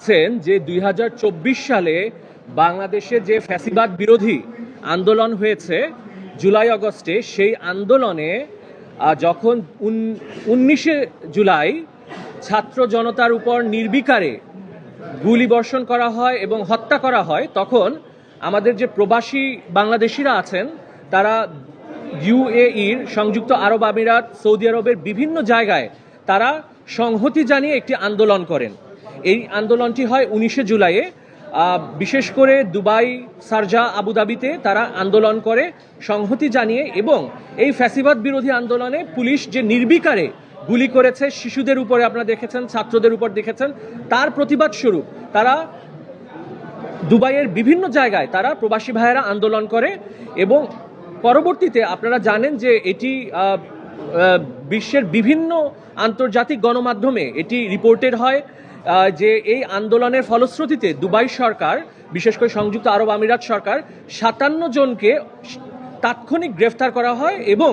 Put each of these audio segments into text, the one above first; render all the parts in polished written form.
দেখছেন যে 2024 সালে বাংলাদেশে যে ফ্যাসিবাদ বিরোধী আন্দোলন হয়েছে জুলাই আগস্টে, সেই আন্দোলনে যখন 19শে জুলাই ছাত্র জনতার উপর নির্বিকারে গুলিবর্ষণ করা হয় এবং হত্যা করা হয়, তখন আমাদের যে প্রবাসী বাংলাদেশিরা আছেন তারা ইউএইর, সংযুক্ত আরব আমিরাত, সৌদি আরবের বিভিন্ন জায়গায় তারা সংহতি জানিয়ে একটি আন্দোলন করেন। এই আন্দোলনটি হয় 19শে জুলাইয়ে। বিশেষ করে দুবাই, শারজা, আবুধাবিতে তারা আন্দোলন করে সংহতি জানিয়ে, এবং এই ফ্যাসিবাদ বিরোধী আন্দোলনে পুলিশ যে নির্বিকারে গুলি করেছে শিশুদের উপরে আপনারা দেখেছেন, ছাত্রদের উপর দেখেছেন, তার প্রতিবাদ স্বরূপ তারা দুবাইয়ের বিভিন্ন জায়গায় তারা প্রবাসী ভাইয়েরা আন্দোলন করে। এবং পরবর্তীতে আপনারা জানেন যে এটি বিশ্বের বিভিন্ন আন্তর্জাতিক গণমাধ্যমে এটি রিপোর্টেড হয় যে এই আন্দোলনের ফলশ্রুতিতে দুবাই সরকার, বিশেষ করে সংযুক্ত আরব আমিরাত সরকার, 57 জনকে তাৎক্ষণিক গ্রেফতার করা হয় এবং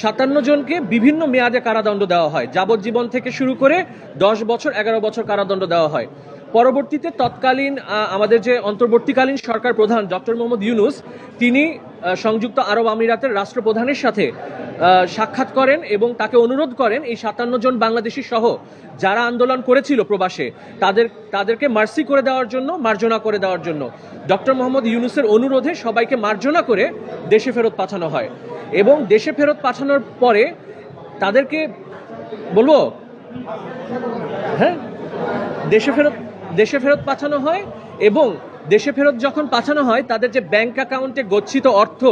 57 জনকে বিভিন্ন মেয়াদে কারাদণ্ড দেওয়া হয়। যাবজ্জীবন থেকে শুরু করে 10 বছর, 11 বছর কারাদণ্ড দেওয়া হয়। পরবর্তীতে তৎকালীন আমাদের যে অন্তর্বর্তীকালীন সরকার প্রধান ডক্টর মোহাম্মদ ইউনুস, তিনি সংযুক্ত আরব আমিরাতের রাষ্ট্রপ্রধানের সাথে সাক্ষাৎ করেন এবং তাকে অনুরোধ করেন এই 57 জন বাংলাদেশি সহ যারা আন্দোলন করেছিল প্রবাসে তাদেরকে মার্সি করে দেওয়ার জন্য, মার্জনা করে দেওয়ার জন্য। ডক্টর মোহাম্মদ ইউনুসের অনুরোধে সবাইকে মার্জনা করে দেশে ফেরত পাঠানো হয়। এবং দেশে ফেরত পাঠানোর পরে তাদেরকে বলবো, হ্যাঁ, দেশে ফেরত পাঠানো হয়। এবং দেশে ফেরত যখন পাঠানো হয়, তাদের যে ব্যাংক অ্যাকাউন্টে গচ্ছিত অর্থ,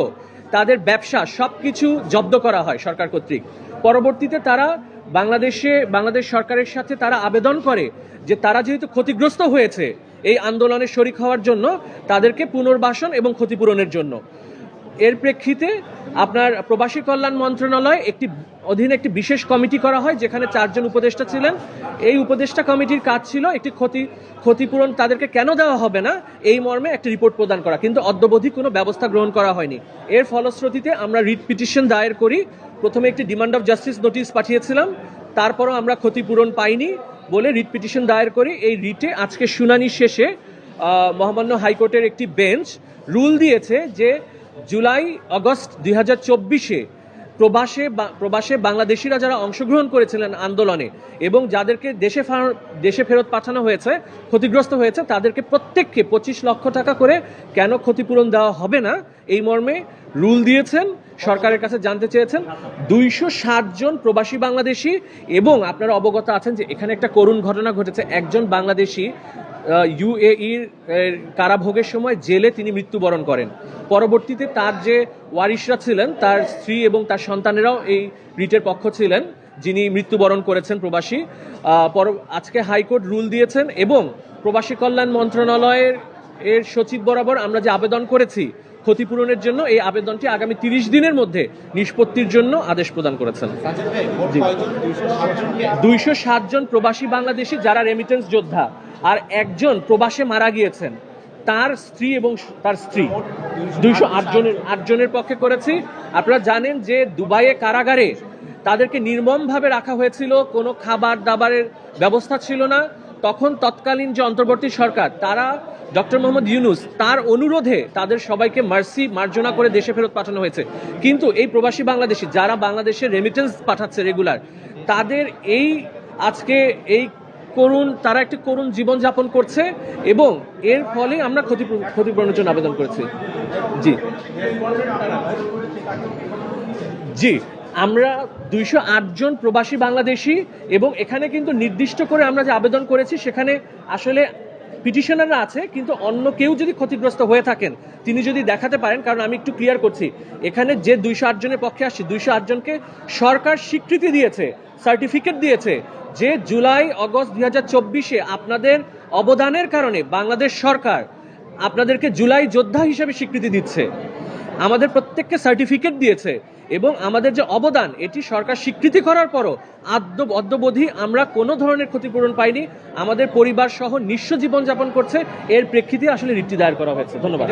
তাদের ব্যবসা, সবকিছু জব্দ করা হয় সরকার কর্তৃক। পরবর্তীতে তারা বাংলাদেশ সরকারের সাথে তারা আবেদন করে যে তারা যেহেতু ক্ষতিগ্রস্ত হয়েছে এই আন্দোলনে শরিক হওয়ার জন্য, তাদেরকে পুনর্বাসন এবং ক্ষতিপূরণের জন্য। এর প্রেক্ষিতে আপনার প্রবাসী কল্যাণ মন্ত্রণালয় অধীনে একটি বিশেষ কমিটি করা হয়, যেখানে 4 জন উপদেষ্টা ছিলেন। এই উপদেষ্টা কমিটির কাজ ছিল একটি ক্ষতিপূরণ তাদেরকে কেন দেওয়া হবে না এই মর্মে একটি রিপোর্ট প্রদান করা, কিন্তু অদ্যাবধি কোনো ব্যবস্থা গ্রহণ করা হয়নি। এর ফলশ্রুতিতে আমরা রিট পিটিশন দায়ের করি। প্রথমে একটি ডিমান্ড অফ জাস্টিস নোটিশ পাঠিয়েছিলাম, তারপরও আমরা ক্ষতিপূরণ পাইনি বলে রিট পিটিশন দায়ের করি। এই রিটে আজকে শুনানি শেষে মহামান্য হাইকোর্টের একটি বেঞ্চ রুল দিয়েছে যে জুলাই আগস্ট 2024-এ প্রবাসে বাংলাদেশিরা যারা অংশগ্রহণ করেছিলেন আন্দোলনে এবং যাদেরকে দেশে ফেরত পাঠানো হয়েছে, ক্ষতিগ্রস্ত হয়েছে, তাদেরকে প্রত্যেককে 25 লক্ষ টাকা করে কেন ক্ষতিপূরণ দেওয়া হবে না এই মর্মে রুল দিয়েছেন। সরকারের কাছে জানতে চেয়েছেন 260 জন প্রবাসী বাংলাদেশি। এবং আপনারা অবগত আছেন যে এখানে একটা করুণ ঘটনা ঘটেছে। একজন বাংলাদেশি ইউএইর কারাভোগের সময় জেলে তিনি মৃত্যুবরণ করেন। পরবর্তীতে তার যে ওয়ারিশরা ছিলেন, তার স্ত্রী এবং তার সন্তানেরাও এই রিটের পক্ষ ছিলেন, যিনি মৃত্যুবরণ করেছেন প্রবাসী। আজকে হাইকোর্ট রুল দিয়েছেন এবং প্রবাসী কল্যাণ মন্ত্রণালয়ের সচিব বরাবর আমরা যে আবেদন করেছি ক্ষতিপূরণের জন্য, এই আবেদনটি আগামী 30 দিনের মধ্যে নিষ্পত্তির জন্য আদেশ প্রদান করেছেন। 260 জন প্রবাসী বাংলাদেশি যারা রেমিটেন্স যোদ্ধা, আর একজন প্রবাসে মারা গিয়েছেন, তার স্ত্রী এবং তার স্ত্রী, 208 জনের পক্ষে করেছি। আপনারা জানেন যে দুবাইয়ে কারাগারে তাদেরকে নির্মমভাবে রাখা হয়েছিল, কোনো খাবার দাবারের ব্যবস্থা ছিল না। তখন তৎকালীন যে অন্তর্বর্তী সরকার, তারা ডক্টর মোহাম্মদ ইউনুস, তার অনুরোধে তাদের সবাইকে মার্জনা করে দেশে ফেরত পাঠানো হয়েছে। কিন্তু এই প্রবাসী বাংলাদেশি যারা বাংলাদেশের রেমিটেন্স পাঠাচ্ছে রেগুলার, তাদের আজকে তারা একটি করুণ জীবনযাপন করছে এবং এর ফলে আমরা ক্ষতিপূরণের জন্য আবেদন করেছি। জি, আমরা 208 জন প্রবাসী বাংলাদেশি, এবং এখানে কিন্তু নির্দিষ্ট করে আমরা যে আবেদন করেছি সেখানে আসলে পিটিশনাররা আছে, কিন্তু অন্য কেউ যদি ক্ষতিগ্রস্ত হয়ে থাকেন তিনি যদি দেখাতে পারেন, কারণ আমি একটু ক্লিয়ার করছি, এখানে যে 208 জনের পক্ষে আসছে, 208 জনকে সরকার স্বীকৃতি দিয়েছে, সার্টিফিকেট দিয়েছে যে জুলাই আগস্ট 2024-এ আপনাদের অবদানের কারণে বাংলাদেশ সরকার আপনাদেরকে জুলাই যোদ্ধা হিসেবে স্বীকৃতি দিচ্ছে। আমাদের প্রত্যেককে সার্টিফিকেট দিয়েছে এবং আমাদের যে অবদান এটি সরকার স্বীকৃতি করার পরও অদ্যাবধি আমরা কোনো ধরনের ক্ষতিপূরণ পাইনি। আমাদের পরিবার সহ নিঃস্ব জীবনযাপন করছে। এর প্রেক্ষিতে আসলে রিটটি দায়ের করা হয়েছে। ধন্যবাদ।